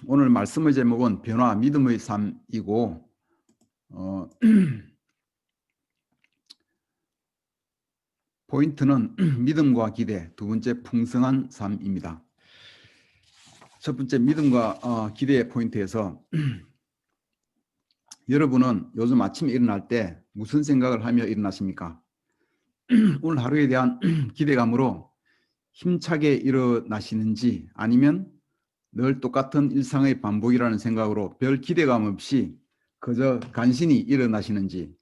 오늘 말씀의 제목은 변화 믿음의 삶이고 포인트는 믿음과 기대, 두 번째 풍성한 삶입니다. 첫 번째 믿음과 기대의 포인트에서 여러분은 요즘 아침에 일어날 때 무슨 생각을 하며 일어나십니까? 오늘 하루에 대한 기대감으로 힘차게 일어나시는지, 아니면 늘 똑같은 일상의 반복이라는 생각으로 별 기대감 없이 그저 간신히 일어나시는지,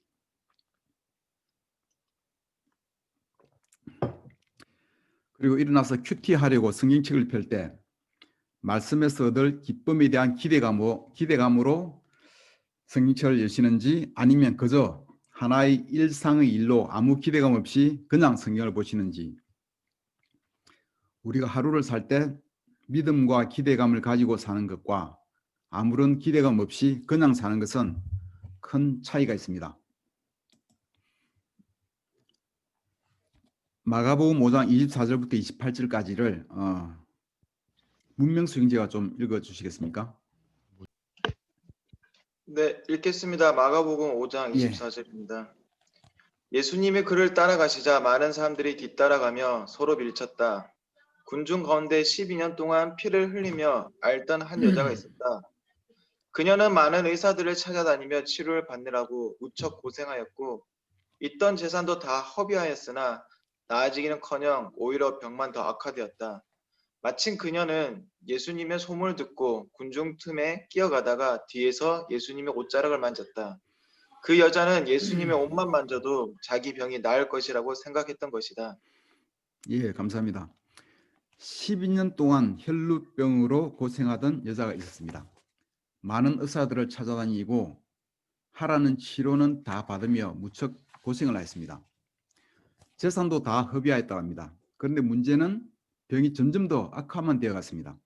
그리고 일어나서 큐티하려고 성경책을 펼 때 말씀에서 얻을 기쁨에 대한 기대감으로 성경책을 여시는지, 아니면 그저 하나의 일상의 일로 아무 기대감 없이 그냥 성경을 보시는지. 우리가 하루를 살 때 믿음과 기대감을 가지고 사는 것과 아무런 기대감 없이 그냥 사는 것은 큰 차이가 있습니다. 마가복음 5장 24절부터 28절까지를 문명수 형제가 좀 읽어주시겠습니까? 네, 읽겠습니다. 마가복음 5장 24절입니다. 예수님이 그를 따라가시자 많은 사람들이 뒤따라가며 서로 밀쳤다. 군중 가운데 12년 동안 피를 흘리며 앓던 한 여자가 있었다. 그녀는 많은 의사들을 찾아다니며 치료를 받느라고 무척 고생하였고 있던 재산도 다 허비하였으나 나아지기는커녕 오히려 병만 더 악화되었다. 마침 그녀는 예수님의 소문을 듣고 군중 틈에 끼어가다가 뒤에서 예수님의 옷자락을 만졌다. 그 여자는 예수님의 옷만 만져도 자기 병이 나을 것이라고 생각했던 것이다. 예, 감사합니다. 12년 동안 혈루병으로 고생하던 여자가 있었습니다. 많은 의사들을 찾아다니고 하라는 치료는 다 받으며 무척 고생을 했습니다. 재산도 다 허비하였다고 합니다. 그런데 문제는 병이 점점 더 악화만 되어갔습니다.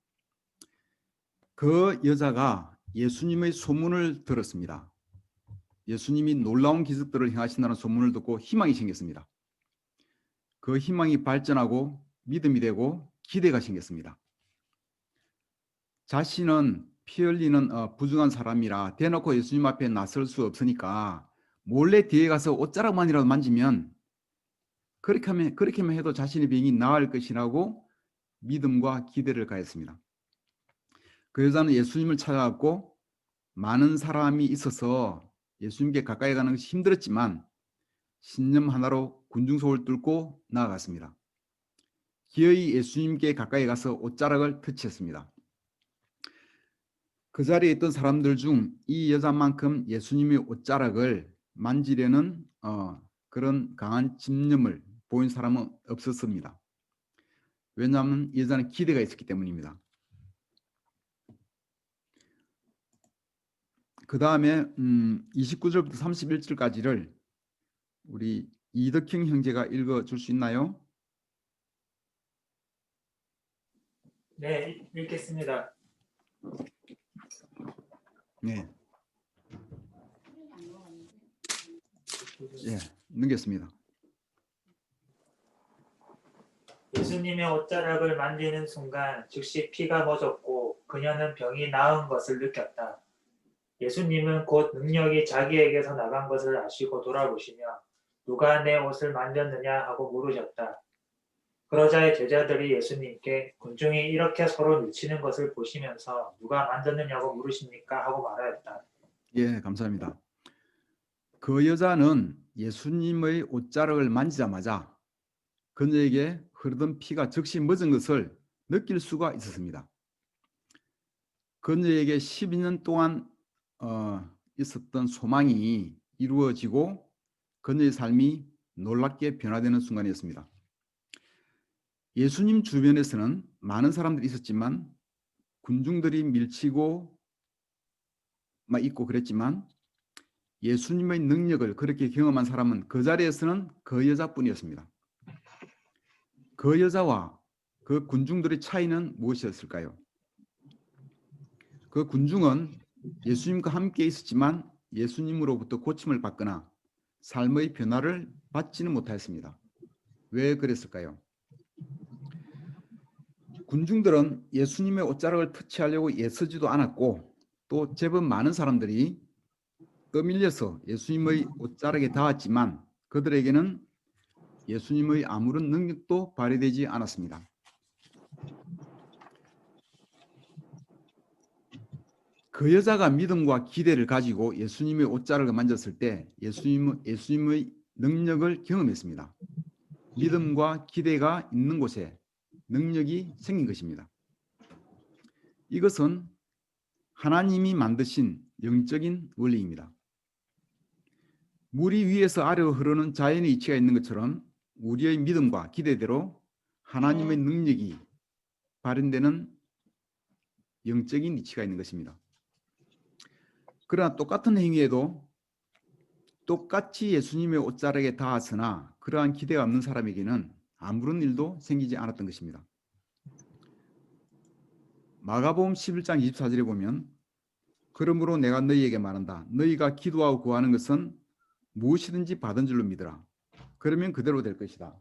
그 여자가 예수님의 소문을 들었습니다. 예수님이 놀라운 기적들을 행하신다는 소문을 듣고 희망이 생겼습니다. 그 희망이 발전하고 믿음이 되고 기대가 생겼습니다. 자신은 피 흘리는 부정한 사람이라 대놓고 예수님 앞에 나설 수 없으니까 몰래 뒤에 가서 옷자락만이라도 만지면 그렇게만 해도 자신의 병이 나을 것이라고 믿음과 기대를 가했습니다. 그 여자는 예수님을 찾아갔고 많은 사람이 있어서 예수님께 가까이 가는 것이 힘들었지만 신념 하나로 군중석을 뚫고 나아갔습니다. 기어이 예수님께 가까이 가서 옷자락을 터치했습니다. 그 자리에 있던 사람들 중 이 여자만큼 예수님의 옷자락을 만지려는 그런 강한 집념을 보인 사람은 없었습니다. 왜냐하면 이 여자는 기대가 있었기 때문입니다. 그 다음에 29절부터 31절까지를 우리 이덕형 형제가 읽어줄 수 있나요? 네, 읽겠습니다. 네. 예, 넘겼습니다. 예수님의 옷자락을 만지는 순간 즉시 피가 멎었고 그녀는 병이 나은 것을 느꼈다. 예수님은 곧 능력이 자기에게서 나간 것을 아시고 돌아보시며 누가 내 옷을 만졌느냐 하고 물으셨다. 그러자 제자들이 예수님께 군중이 이렇게 서로 밀치는 것을 보시면서 누가 만졌느냐고 물으십니까? 하고 말하였다. 예, 감사합니다. 그 여자는 예수님의 옷자락을 만지자마자 그녀에게 흐르던 피가 즉시 멎은 것을 느낄 수가 있었습니다. 그녀에게 12년 동안 있었던 소망이 이루어지고 그녀의 삶이 놀랍게 변화되는 순간이었습니다. 예수님 주변에서는 많은 사람들이 있었지만 군중들이 밀치고 막 있고 그랬지만 예수님의 능력을 그렇게 경험한 사람은 그 자리에서는 그 여자뿐이었습니다. 그 여자와 그 군중들의 차이는 무엇이었을까요? 그 군중은 예수님과 함께 있었지만 예수님으로부터 고침을 받거나 삶의 변화를 받지는 못하였습니다. 왜 그랬을까요? 군중들은 예수님의 옷자락을 터치하려고 애쓰지도 않았고 또 제법 많은 사람들이 떠밀려서 예수님의 옷자락에 닿았지만 그들에게는 예수님의 아무런 능력도 발휘되지 않았습니다. 그 여자가 믿음과 기대를 가지고 예수님의 옷자락을 만졌을 때 예수님의 능력을 경험했습니다. 믿음과 기대가 있는 곳에 능력이 생긴 것입니다. 이것은 하나님이 만드신 영적인 원리입니다. 물이 위에서 아래로 흐르는 자연의 이치가 있는 것처럼 우리의 믿음과 기대대로 하나님의 능력이 발현되는 영적인 이치가 있는 것입니다. 그러나 똑같은 행위에도 똑같이 예수님의 옷자락에 닿았으나 그러한 기대가 없는 사람에게는 아무런 일도 생기지 않았던 것입니다. 마가복음 11장 24절에 보면 그러므로 내가 너희에게 말한다. 너희가 기도하고 구하는 것은 무엇이든지 받은 줄로 믿으라. 그러면 그대로 될 것이다.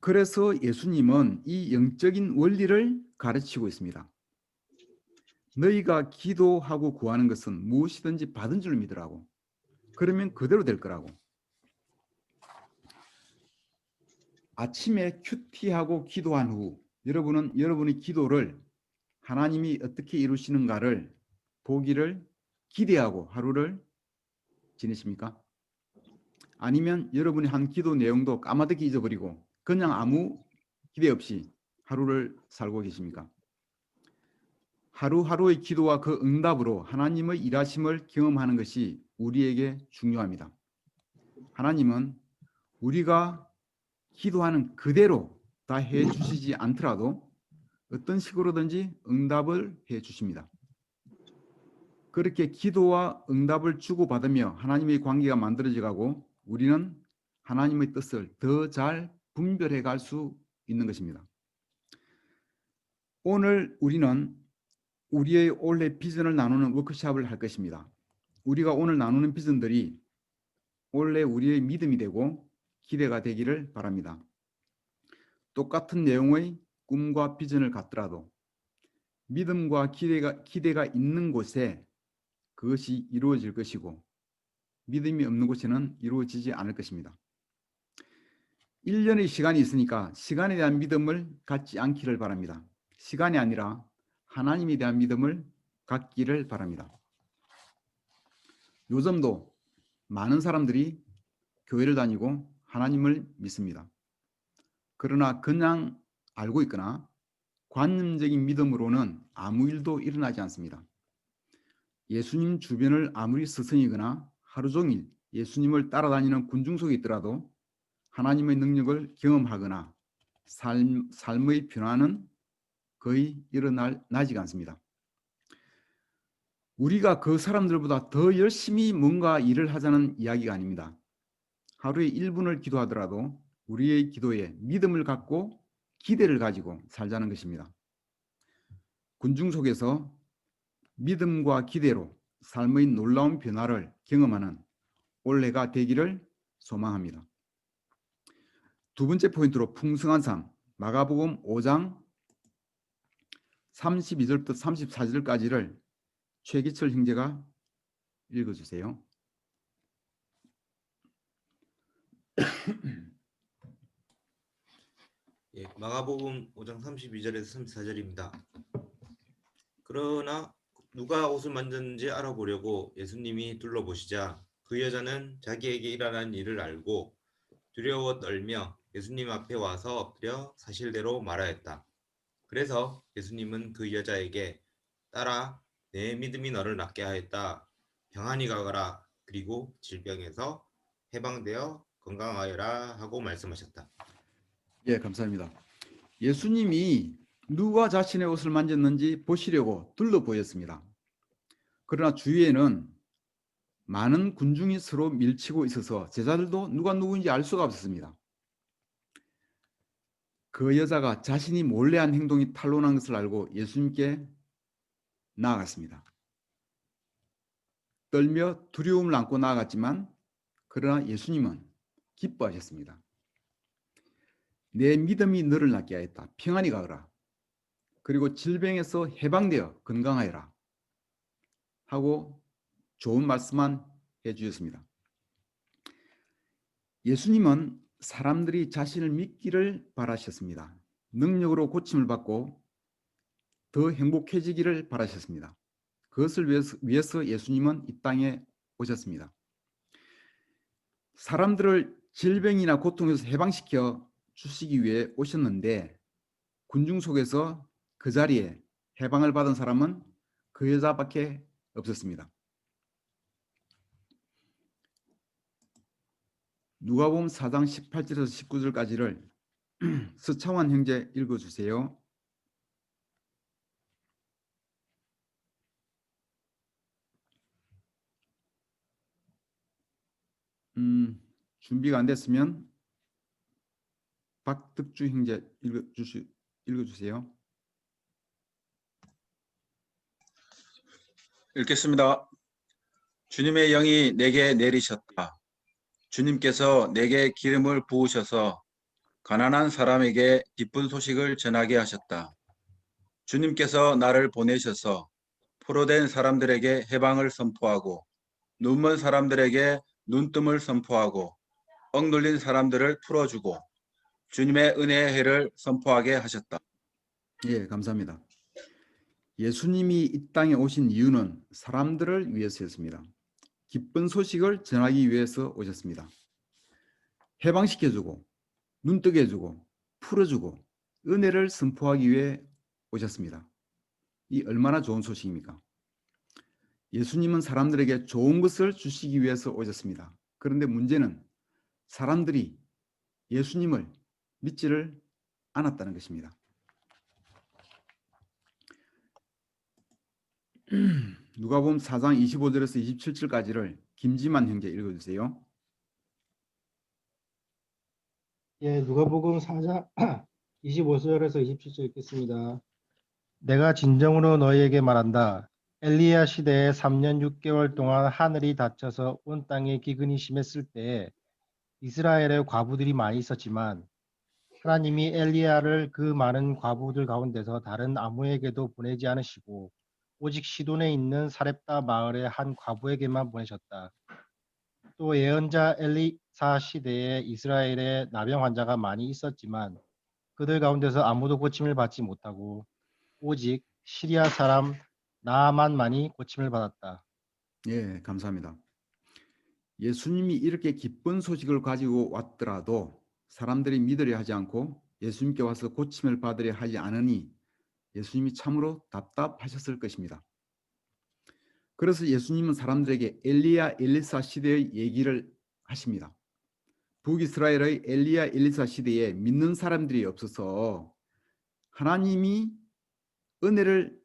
그래서 예수님은 이 영적인 원리를 가르치고 있습니다. 너희가 기도하고 구하는 것은 무엇이든지 받은 줄로 믿으라고. 그러면 그대로 될 거라고. 아침에 큐티하고 기도한 후 여러분은 여러분의 기도를 하나님이 어떻게 이루시는가를 보기를 기대하고 하루를 지내십니까? 아니면 여러분이 한 기도 내용도 까마득히 잊어버리고 그냥 아무 기대 없이 하루를 살고 계십니까? 하루하루의 기도와 그 응답으로 하나님의 일하심을 경험하는 것이 우리에게 중요합니다. 하나님은 우리가 기도하는 그대로 다 해주시지 않더라도 어떤 식으로든지 응답을 해주십니다. 그렇게 기도와 응답을 주고받으며 하나님의 관계가 만들어져 가고 우리는 하나님의 뜻을 더 잘 분별해 갈 수 있는 것입니다. 오늘 우리는 우리의 올해 비전을 나누는 워크숍을 할 것입니다. 우리가 오늘 나누는 비전들이 올해 우리의 믿음이 되고 기대가 되기를 바랍니다. 똑같은 내용의 꿈과 비전을 갖더라도 믿음과 기대가 있는 곳에 그것이 이루어질 것이고 믿음이 없는 곳에는 이루어지지 않을 것입니다. 1년의 시간이 있으니까 시간에 대한 믿음을 갖지 않기를 바랍니다. 시간이 아니라 하나님에 대한 믿음을 갖기를 바랍니다. 요즘도 많은 사람들이 교회를 다니고 하나님을 믿습니다. 그러나 그냥 알고 있거나 관념적인 믿음으로는 아무 일도 일어나지 않습니다. 예수님 주변을 아무리 스승이거나 하루 종일 예수님을 따라다니는 군중 속에 있더라도 하나님의 능력을 경험하거나 삶의 변화는 거의 일어나지가 않습니다. 우리가 그 사람들보다 더 열심히 뭔가 일을 하자는 이야기가 아닙니다. 하루에 1분을 기도하더라도 우리의 기도에 믿음을 갖고 기대를 가지고 살자는 것입니다. 군중 속에서 믿음과 기대로 삶의 놀라운 변화를 경험하는 올해가 되기를 소망합니다. 두 번째 포인트로 풍성한 삶, 마가복음 5장 32절부터 34절까지를 최기철 형제가 읽어주세요. 예, 마가복음 5장 32절에서 34절입니다. 그러나 누가 옷을 만졌는지 알아보려고 예수님이 둘러보시자 그 여자는 자기에게 일어난 일을 알고 두려워 떨며 예수님 앞에 와서 엎드려 사실대로 말하였다. 그래서 예수님은 그 여자에게 딸아, 내 믿음이 너를 낫게 하였다. 평안히 가거라. 그리고 질병에서 해방되어 건강하여라 하고 말씀하셨다. 예, 감사합니다. 예수님이 누가 자신의 옷을 만졌는지 보시려고 둘러보였습니다. 그러나 주위에는 많은 군중이 서로 밀치고 있어서 제자들도 누가 누구인지 알 수가 없었습니다. 그 여자가 자신이 몰래 한 행동이 탄로난 것을 알고 예수님께 나아갔습니다. 떨며 두려움을 안고 나아갔지만 그러나 예수님은 기뻐하셨습니다. 내 믿음이 너를 낫게 하였다. 평안히 가거라. 그리고 질병에서 해방되어 건강하여라. 하고 좋은 말씀만 해주셨습니다. 예수님은 사람들이 자신을 믿기를 바라셨습니다. 능력으로 고침을 받고 더 행복해지기를 바라셨습니다. 그것을 위해서 예수님은 이 땅에 오셨습니다. 사람들을 질병이나 고통에서 해방시켜 주시기 위해 오셨는데 군중 속에서 그 자리에 해방을 받은 사람은 그 여자밖에 없었습니다. 누가복음 4장 18절에서 19절까지를 서창환 형제 읽어주세요. 준비가 안 됐으면 박득주 형제 읽어주세요. 읽겠습니다. 주님의 영이 내게 내리셨다. 주님께서 내게 기름을 부으셔서 가난한 사람에게 기쁜 소식을 전하게 하셨다. 주님께서 나를 보내셔서 포로된 사람들에게 해방을 선포하고 눈먼 사람들에게 눈뜸을 선포하고 억눌린 사람들을 풀어주고 주님의 은혜의 해를 선포하게 하셨다. 예, 감사합니다. 예수님이 이 땅에 오신 이유는 사람들을 위해서였습니다. 기쁜 소식을 전하기 위해서 오셨습니다. 해방시켜주고 눈뜨게 해주고 풀어주고 은혜를 선포하기 위해 오셨습니다. 이 얼마나 좋은 소식입니까? 예수님은 사람들에게 좋은 것을 주시기 위해서 오셨습니다. 그런데 문제는 사람들이 예수님을 믿지를 않았다는 것입니다. 누가복음 4장 25절에서 27절까지를 김지만 형제 읽어주세요. 예, 누가복음 4장 25절에서 27절 읽겠습니다. 내가 진정으로 너희에게 말한다. 엘리야 시대에 3년 6개월 동안 하늘이 닫혀서 온 땅에 기근이 심했을 때에 이스라엘에 과부들이 많이 있었지만 하나님이 엘리야를 그 많은 과부들 가운데서 다른 아무에게도 보내지 않으시고 오직 시돈에 있는 사렙다 마을의 한 과부에게만 보내셨다. 또 예언자 엘리사 시대에 이스라엘에 나병 환자가 많이 있었지만 그들 가운데서 아무도 고침을 받지 못하고 오직 시리아 사람 나아만만이 고침을 받았다. 예, 감사합니다. 예수님이 이렇게 기쁜 소식을 가지고 왔더라도 사람들이 믿으려 하지 않고 예수님께 와서 고침을 받으려 하지 않으니 예수님이 참으로 답답하셨을 것입니다. 그래서 예수님은 사람들에게 엘리야 엘리사 시대의 얘기를 하십니다. 북이스라엘의 엘리야 엘리사 시대에 믿는 사람들이 없어서 하나님이 은혜를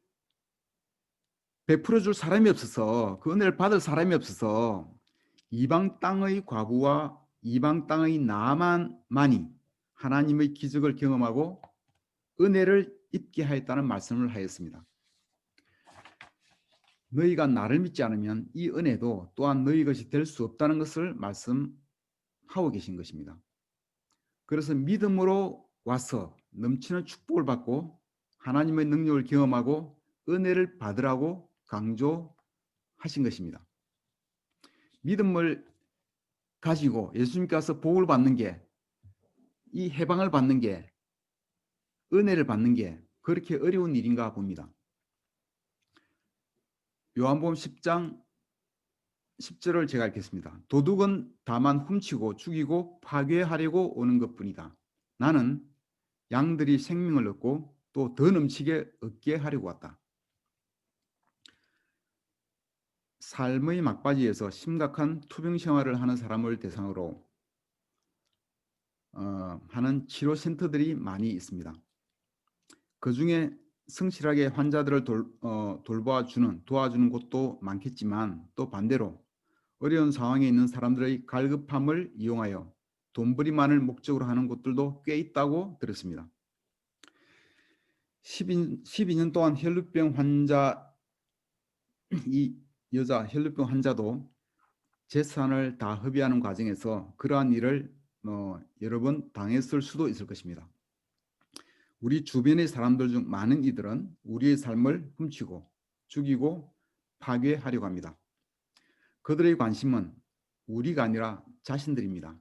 베풀어 줄 사람이 없어서 그 은혜를 받을 사람이 없어서 이방 땅의 과부와 이방 땅의 나아만만이 하나님의 기적을 경험하고 은혜를 입게 하였다는 말씀을 하였습니다. 너희가 나를 믿지 않으면 이 은혜도 또한 너희 것이 될 수 없다는 것을 말씀하고 계신 것입니다. 그래서 믿음으로 와서 넘치는 축복을 받고 하나님의 능력을 경험하고 은혜를 받으라고 강조하신 것입니다. 믿음을 가지고 예수님께 와서 복을 받는 게, 이 해방을 받는 게, 은혜를 받는 게 그렇게 어려운 일인가 봅니다. 요한복음 10장 10절을 제가 읽겠습니다. 도둑은 다만 훔치고 죽이고 파괴하려고 오는 것뿐이다. 나는 양들이 생명을 얻고 또 더 넘치게 얻게 하려고 왔다. 삶의 막바지에서 심각한 투병 생활을 하는 사람을 대상으로 하는 치료센터들이 많이 있습니다. 그중에 성실하게 환자들을 도와주는 곳도 많겠지만 또 반대로 어려운 상황에 있는 사람들의 갈급함을 이용하여 돈벌이만을 목적으로 하는 곳들도 꽤 있다고 들었습니다. 12년 동안 혈루병 환자, 이 여자 혈루병 환자도 재산을 다 허비하는 과정에서 그러한 일을 여러 번 당했을 수도 있을 것입니다. 우리 주변의 사람들 중 많은 이들은 우리의 삶을 훔치고 죽이고 파괴하려고 합니다. 그들의 관심은 우리가 아니라 자신들입니다.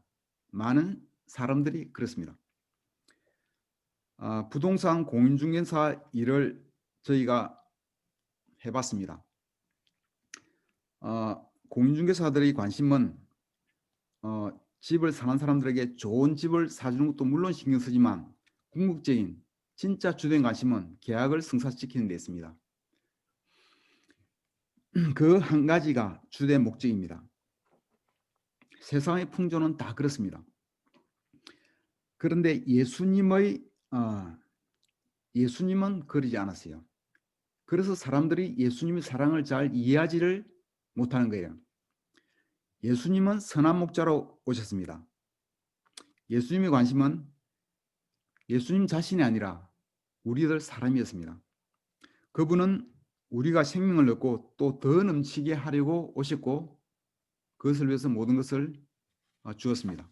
많은 사람들이 그렇습니다. 부동산 공인중개사 일을 저희가 해봤습니다. 공인중개사들의 관심은 집을 사는 사람들에게 좋은 집을 사주는 것도 물론 신경 쓰지만 궁극적인 진짜 주된 관심은 계약을 성사시키는 데 있습니다. 그 한 가지가 주된 목적입니다. 세상의 풍조는 다 그렇습니다. 그런데 예수님은 그러지 않았어요. 그래서 사람들이 예수님의 사랑을 잘 이해하지를 못하는 거예요. 예수님은 선한 목자로 오셨습니다. 예수님의 관심은 예수님 자신이 아니라 우리들 사람이었습니다. 그분은 우리가 생명을 얻고 또 더 넘치게 하려고 오셨고 그것을 위해서 모든 것을 주었습니다.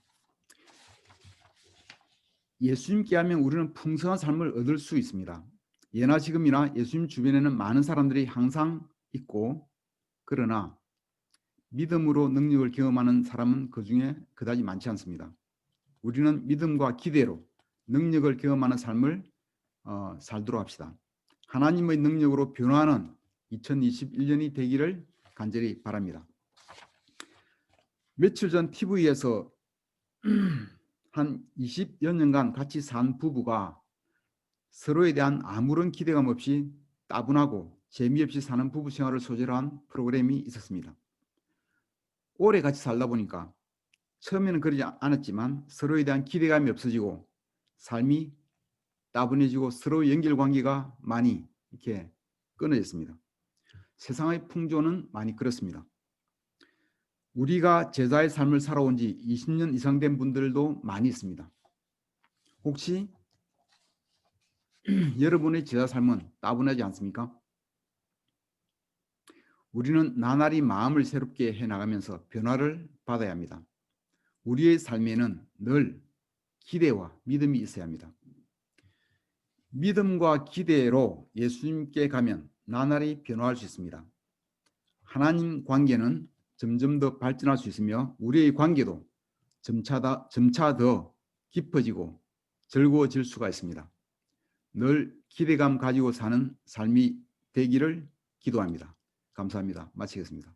예수님께 하면 우리는 풍성한 삶을 얻을 수 있습니다. 예나 지금이나 예수님 주변에는 많은 사람들이 항상 있고 그러나 믿음으로 능력을 경험하는 사람은 그중에 그다지 많지 않습니다. 우리는 믿음과 기대로 능력을 경험하는 삶을 살도록 합시다. 하나님의 능력으로 변화하는 2021년이 되기를 간절히 바랍니다. 며칠 전 TV에서 한 20여 년간 같이 산 부부가 서로에 대한 아무런 기대감 없이 따분하고 재미없이 사는 부부 생활을 소재로 한 프로그램이 있었습니다. 오래 같이 살다 보니까 처음에는 그러지 않았지만 서로에 대한 기대감이 없어지고 삶이 따분해지고 서로의 연결관계가 많이 이렇게 끊어졌습니다. 세상의 풍조는 많이 그렇습니다. 우리가 제자의 삶을 살아온 지 20년 이상 된 분들도 많이 있습니다. 혹시 여러분의 제자 삶은 따분하지 않습니까? 우리는 나날이 마음을 새롭게 해나가면서 변화를 받아야 합니다. 우리의 삶에는 늘 기대와 믿음이 있어야 합니다. 믿음과 기대로 예수님께 가면 나날이 변화할 수 있습니다. 하나님 관계는 점점 더 발전할 수 있으며 우리의 관계도 점차 더 깊어지고 즐거워질 수가 있습니다. 늘 기대감 가지고 사는 삶이 되기를 기도합니다. 감사합니다. 마치겠습니다.